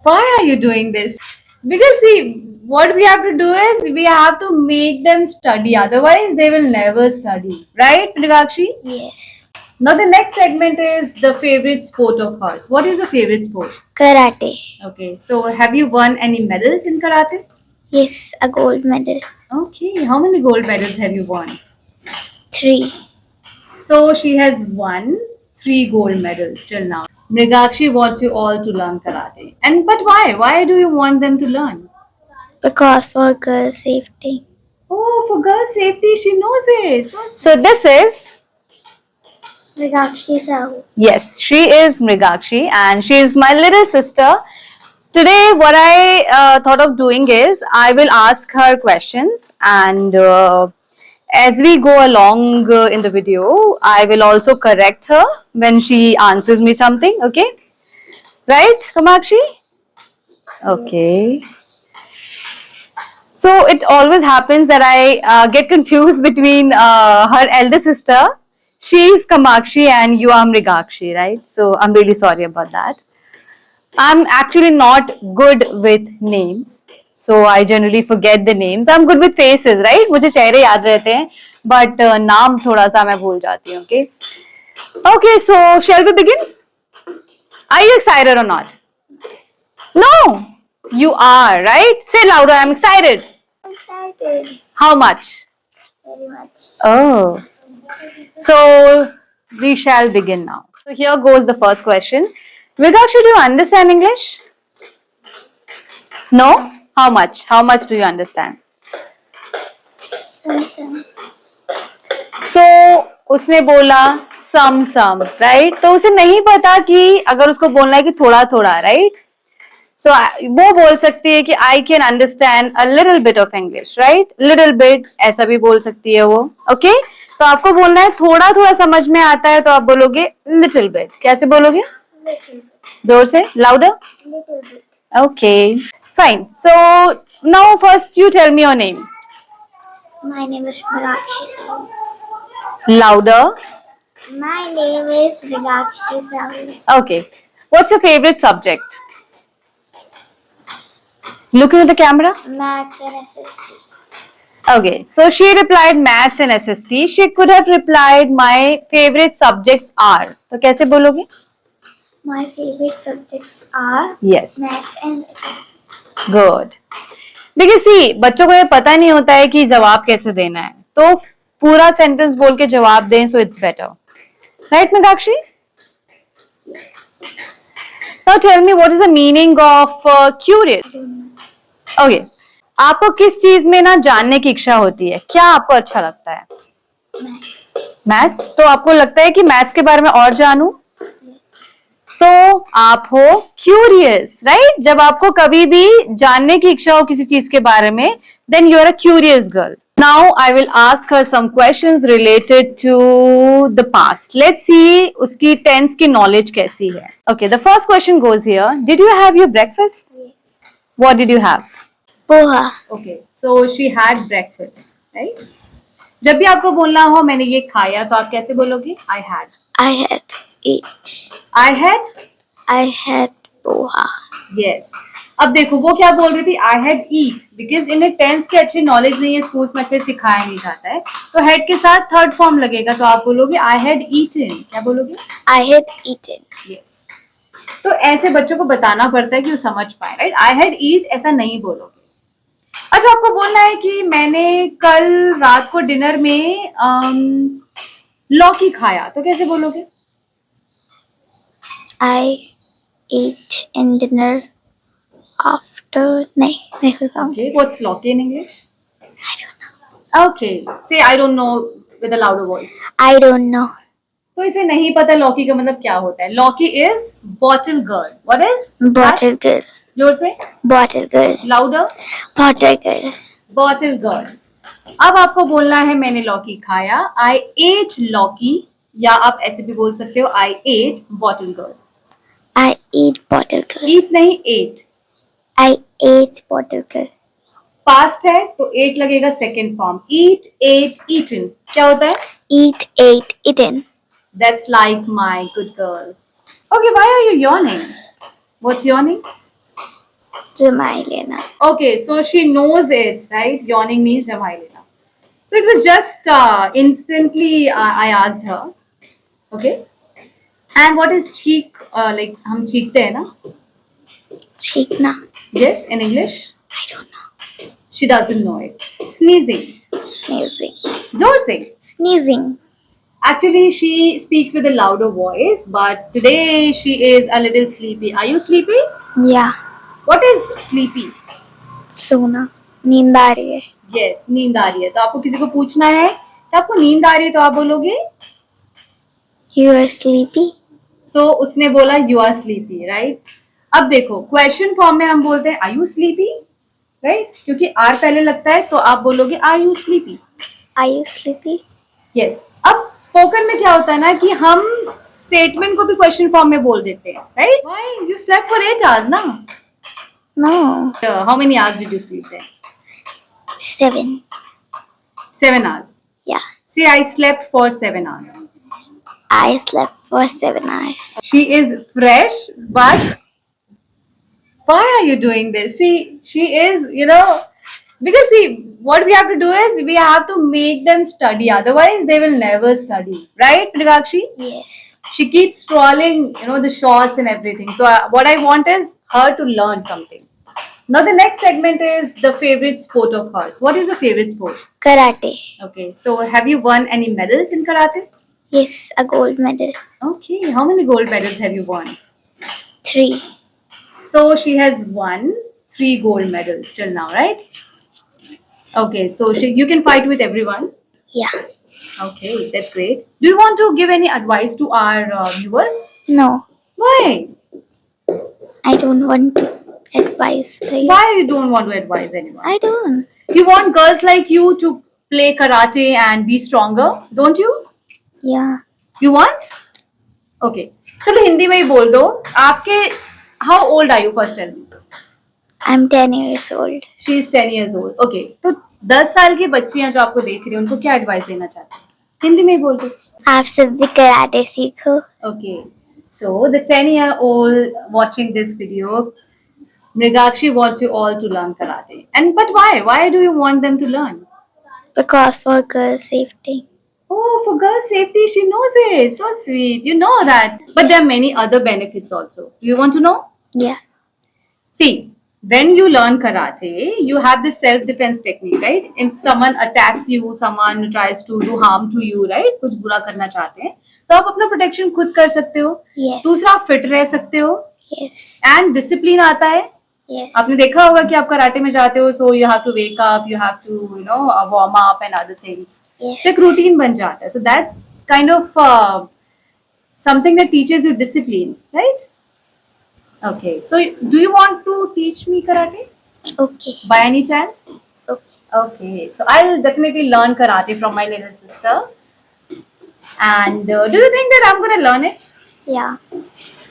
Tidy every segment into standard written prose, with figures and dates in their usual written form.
Why are you doing this? Because see, what we have to do is we have to make them study. Otherwise, they will never study. Right, Prigakshi? Yes. Now the next segment is the favorite sport of hers. What is your favorite sport? Karate. Okay, so have you won any medals in karate? Yes, a gold medal. Okay, how many gold medals have you won? 3. So she has won 3 gold medals till now. Mrigakshi wants you all to learn karate. And but why? Why do you want them to learn? Because for girl safety. Oh, for girl safety, she knows it. So this is Mridakshi Sahu. yes, she is Mrigakshi and she is my little sister. Today, what I thought of doing is I will ask her questions, and as we go along in the video, I will also correct her when she answers me something. Okay, right, Kamakshi? Okay. So it always happens that I get confused between her elder sister. She's Kamakshi and you are Mrigakshi, right? So I'm really sorry about that. I'm actually not good with names. So I generally forget the names. I'm good with faces, right? मुझे चेहरे याद रहते हैं, but नाम थोड़ा सा मैं भूल जाती हूँ. Okay. Okay. So shall we begin? Are you excited or not? No. You are, right? Say louder. I'm excited. Excited. How much? Very much. Oh. So we shall begin now. So here goes the first question. Vigakshi, do you understand English? No? How much? How much do you understand? Something. So उसने बोला सम right, तो उसे नहीं पता कि अगर उसको बोलना है कि थोड़ा थोड़ा, राइट? सो वो बोल सकती है कि I can understand a little bit of English, right? Little bit ऐसा भी बोल सकती है वो. ओके, तो आपको बोलना है थोड़ा थोड़ा समझ में आता है तो आप बोलोगे लिटिल बिट. कैसे बोलोगे? Little bit. जोर से, louder. Little bit. Okay, fine. So now first you tell me your name. My name is Mridakshi Sahu. Louder. My name is Mridakshi Sahu. Okay. What's your favorite subject? Looking at the camera. Maths and SST. Okay. So she replied maths and SST. She could have replied my favorite subjects are. तो कैसे बोलोगे? My favorite subjects are Yes. Maths and SST. Good. देखिए सी, बच्चों को ये पता नहीं होता है कि जवाब कैसे देना है, तो पूरा सेंटेंस बोल के जवाब दें, so it's better. Right Meenakshi? Now tell me what is the meaning of curious? Okay. आपको किस चीज में ना जानने की इच्छा होती है? क्या आपको अच्छा लगता है? Maths. मैथ्स. तो आपको लगता है कि मैथ्स के बारे में और जानूं, तो आप हो क्यूरियस, राइट? जब आपको कभी भी जानने की इच्छा हो किसी चीज के बारे में, then you are a curious girl. Now I will ask her some questions related to the past. Let's see उसकी टेंस की नॉलेज कैसी है. Okay, the first question goes here. Did you have your breakfast? Yes. What did you have? Poha. Okay, so she had breakfast, right? जब भी आपको बोलना हो मैंने ये खाया, तो आप कैसे बोलोगे? I had. I had eat. I had. I had poha. Yes. अब देखो वो क्या बोल रही थी, I had eat, बिकॉज इन्हें टेंस की अच्छी नॉलेज नहीं है, स्कूल्स में अच्छे सिखाया नहीं जाता है, तो हेड के साथ थर्ड फॉर्म लगेगा, तो आप बोलोगे I had eaten. क्या बोलोगे? I had eaten. Yes. तो ऐसे बच्चों को बताना पड़ता है कि वो समझ पाए, राइट? I had eat ऐसा नहीं बोलोगे. अच्छा, आपको बोलना है कि मैंने कल रात को डिनर में लौकी खाया, तो कैसे बोलोगे? I ate in dinner after. नहीं बताऊँ. Okay, what's lauki in English? I don't know. Okay, say I don't know with a louder voice. I don't know. तो इसे नहीं पता लौकी का मतलब क्या होता है. लौकी is bottle girl. What is Bottle girl. जोर से, Bottle girl. Louder. Bottle girl. Bottle girl. अब आपको बोलना है मैंने लौकी खाया, आई एट लौकी, या आप ऐसे भी बोल सकते हो I ate bottle girl. I eat bottle girl. Eat नहीं, ate. I ate bottle girl. Past है तो एट लगेगा second form. Eat, ate, eaten. क्या होता है? Eat, ate, eaten. That's like my good girl. Okay, why are you yawning? What's yawning? Jamai Lena. Okay, so she knows it, right? Yawning means Jamai lena. So it was just instantly I asked her. Okay. And what is cheek? Like हम चीखते हैं ना? Chikna. Yes, in English. I don't know. She doesn't know it. Sneezing. Sneezing. जोर से. Sneezing. Actually, she speaks with a louder voice, but today she is a little sleepy. Are you sleepy? Yeah. What is sleepy? सोना. नींद आ रही है. Yes, नींद आ रही है. तो आपको किसी को पूछना है कि आपको नींद आ रही है तो आप बोलोगे. You are sleepy. So उसने बोला you are sleepy, right? अब देखो क्वेश्चन फॉर्म में हम बोलते हैं are you sleepy, right? क्योंकि R पहले लगता है तो आप बोलोगे are you sleepy? Are you sleepy? Yes. अब स्पोकन में क्या होता है ना कि हम स्टेटमेंट को भी क्वेश्चन फॉर्म में बोल देते हैं, right? Why you slept for 8 hours ना? No. How many hours did you sleep then? 7. 7 hours. Yeah. Say I slept for 7 hours. I slept for 7 hours. She is fresh, but why are you doing this? See, she is, because see, what we have to do is we have to make them study. Otherwise, they will never study, right, Pragakshi? Yes. She keeps scrolling, the shorts and everything. So what I want is her to learn something. Now the next segment is the favorite sport of hers. What is your favorite sport? Karate. Okay, so have you won any medals in karate? Yes, a gold medal. Okay, how many gold medals have you won? 3. So she has won 3 gold medals till now, right? Okay, so you can fight with everyone. Yeah. Okay, that's great. Do you want to give any advice to our viewers? No, Why? I don't want to advise you. Why you don't want to advise anyone? I don't. You want girls like you to play karate and be stronger, don't you? Yeah. You want? Okay. चलो हिंदी में ही बोल दो. आपके how old are you first tell me? I'm 10 years old. She is 10 years old. Okay. तो 10 साल की बच्चियां जो आपको देख रही हैं उनको क्या एडवाइस देना चाहते हैं? हिंदी में ही बोल दो. आप सब भी कराटे सीखो. Okay. So the 10-year-old watching this video, Mrigakshi wants you all to learn karate. But why? Why do you want them to learn? Because for girl safety. Oh, for girl safety, she knows it. So sweet. You know that. But there are many other benefits also. Do you want to know? Yeah. See, when you learn karate, you have this self-defense technique, right? If someone attacks you, someone tries to do harm to you, right? कुछ बुरा करना चाहते हैं, तो आप अपना protection खुद कर सकते हो. Yes. दूसरा आप फिट रह सकते हो. Yes. एंड डिसिप्लिन आता है. Yes. आपने देखा होगा कि आप कराटे में जाते हो, so you have to wake up, you have to, warm up and other things. Yes. So एक रूटीन बन जाता है. So that's kind of something that teaches you discipline, right? Okay. So do you want to teach me karate Okay. by any chance? Okay. Okay. So I'll definitely learn karate from my little sister. And do you think that I'm gonna learn it? Yeah.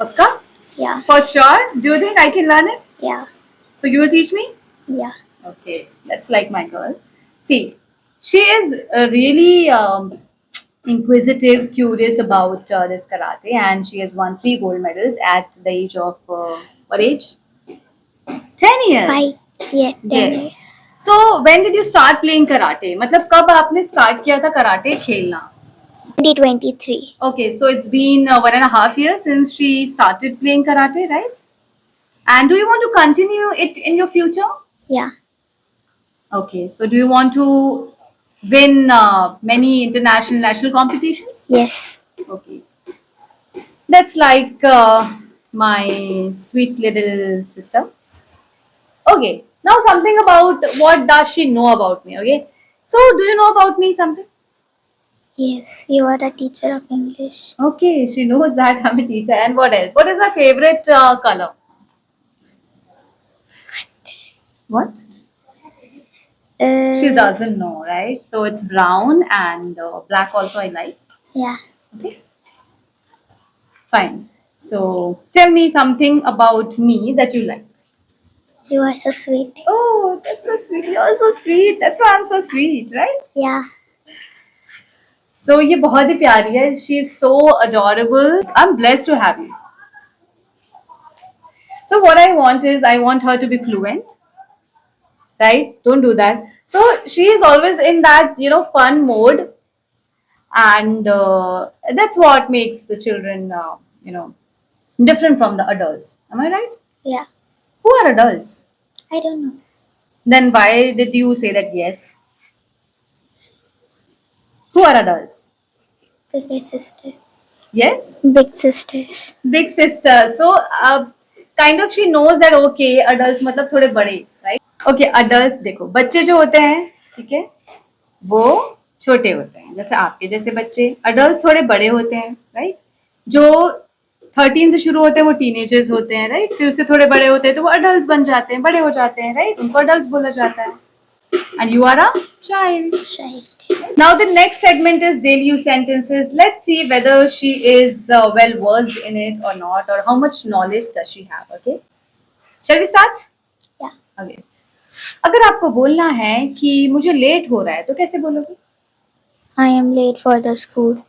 Pakka? Yeah. For sure. Do you think I can learn it? Yeah. So you will teach me? Yeah. Okay, that's like my girl. See, she is really inquisitive, curious about this karate, and she has won 3 gold medals at the age of what age? 10 years. 5. Yeah. 10 Yes. years. So when did you start playing karate? मतलब कब आपने start किया था karate खेलना? 2023. Okay, so it's been 1.5 years since she started playing karate, right? And do you want to continue it in your future? Yeah. Okay, so do you want to win many international national competitions? Yes. Okay, that's like my sweet little sister. Okay, now something about what does she know about me? Okay, so do you know about me something? Yes. You are a teacher of English. Okay, she knows that I'm a teacher. And what else? What is my favorite color? What? She doesn't know, right? So it's brown and black also I like. Yeah. Okay. Fine. So tell me something about me that you like. You are so sweet. Oh, that's so sweet. You're so sweet. That's why I'm so sweet, right? Yeah. So ये बहुत ही प्यारी है. She is so adorable. I'm blessed to have you. So what I want is I want her to be fluent, right? Don't do that. So she is always in that, fun mode, and that's what makes the children, different from the adults. Am I right? Yeah. Who are adults? I don't know. Then why did you say that yes? Who are adults? Big sister. Yes? Big sisters. Big sister. So, kind of she knows that okay, adults मतलब थोड़े बड़े, right? Okay, adults देखो, बच्चे जो होते हैं, ठीक है, वो छोटे होते हैं, जैसे आपके जैसे बच्चे. Adults थोड़े बड़े होते हैं, right? जो 13 से शुरू होते हैं वो टीनेजर्स होते हैं, राइट? फिर उससे थोड़े बड़े होते हैं तो वो अडल्ट बन जाते हैं, बड़े हो जाते हैं, राइट? उनको अडल्ट बोला जाता है. And you are a child. Right. Now the next segment is daily use sentences. Let's see whether she is well versed in it or not, or how much knowledge does she have. Okay. Shall we start? Yeah. Okay. अगर आपको बोलना है कि मुझे late हो रहा है तो कैसे बोलोगे? I am late for the school.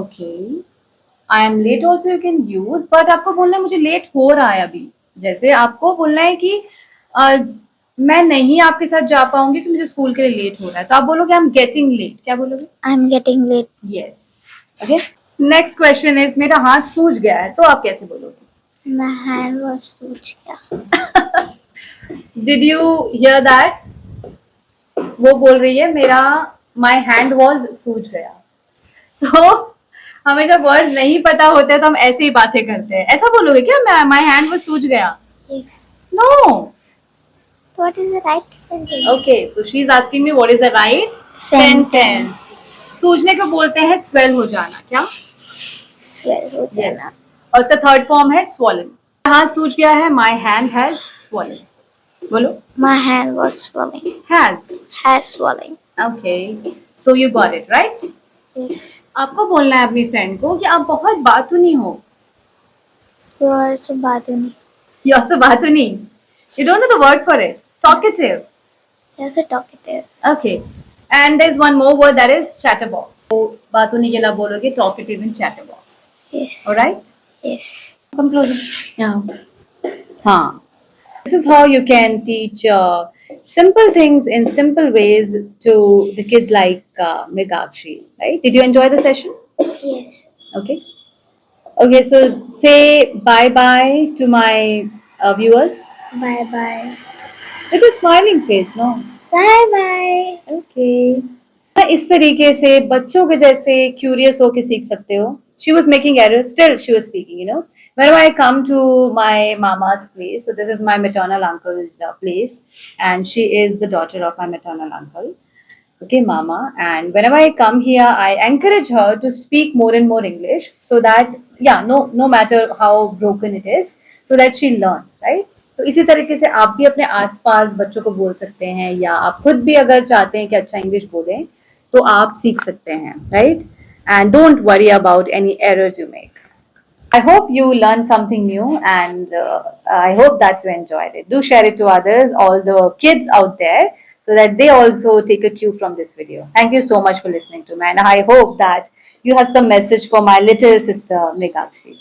Okay. I am late also you can use, but आपको बोलना है मुझे लेट हो रहा है अभी. जैसे आपको बोलना है कि मैं नहीं आपके साथ जा पाऊंगी कि मुझे स्कूल के लिए लेट हो रहा है, तो आप बोलोगे आई एम गेटिंग लेट. क्या बोलोगे? I'm getting late. Yes. Okay. Next question is मेरा हाथ सूज गया है तो आप कैसे बोलोगे? My hand was सूज गया. Did you here that? वो बोल रही है मेरा माई हैंड वॉज सूज गया. तो हमें जब वर्ड नहीं पता होते तो हम ऐसे ही बातें करते हैं. ऐसा बोलोगे क्या माई हैंड वॉज सूज गया? Yes. No. What is the right sentence? Okay, so she is asking me what is the right sentence. सूजने को बोलते हैं swell हो जाना. क्या? Swell हो जाना. Yes. और इसका थर्ड फॉर्म है swollen. हाथ सूज गया है. My hand has swollen. बोलो. My hand was swelling. Has swelling. Okay. So you got it right. Yes. आपको बोलना है अपनी फ्रेंड को कि आप बहुत बातूनी हो. You are so बातूनी. You are so बातूनी. You don't know the word for it. Talkative. You are so talkative. Okay. And there's one more word that is chatterbox. So बातूनी के लिए बोलोगे talkative and chatterbox. Yes. Alright? Yes. Come closer. Yeah. हाँ. This is how you can teach simple things in simple ways to the kids like Mrigakshi. Right? Did you enjoy the session? Yes. Okay. Okay. So say bye bye to my viewers Bye bye. with a smiling face. No. Bye bye. Okay. इस तरीके से बच्चों के जैसे curious होके सीख सकते हो. She was making errors, still she was speaking, Whenever I come to my mama's place, so this is my maternal uncle's place, and she is the daughter of my maternal uncle. Okay, mama. And whenever I come here, I encourage her to speak more and more English, so that no matter how broken it is, so that she learns, right? तो इसी तरीके से आप भी अपने आसपास बच्चों को बोल सकते हैं, या आप खुद भी अगर चाहते हैं कि अच्छा इंग्लिश बोलें तो आप सीख सकते हैं, right? And don't worry about any errors you make. I hope you learned something new, and I hope that you enjoyed it. Do share it to others, all the kids out there, so that they also take a cue from this video. Thank you so much for listening to me, and I hope that you have some message for my little sister Mrigakshi.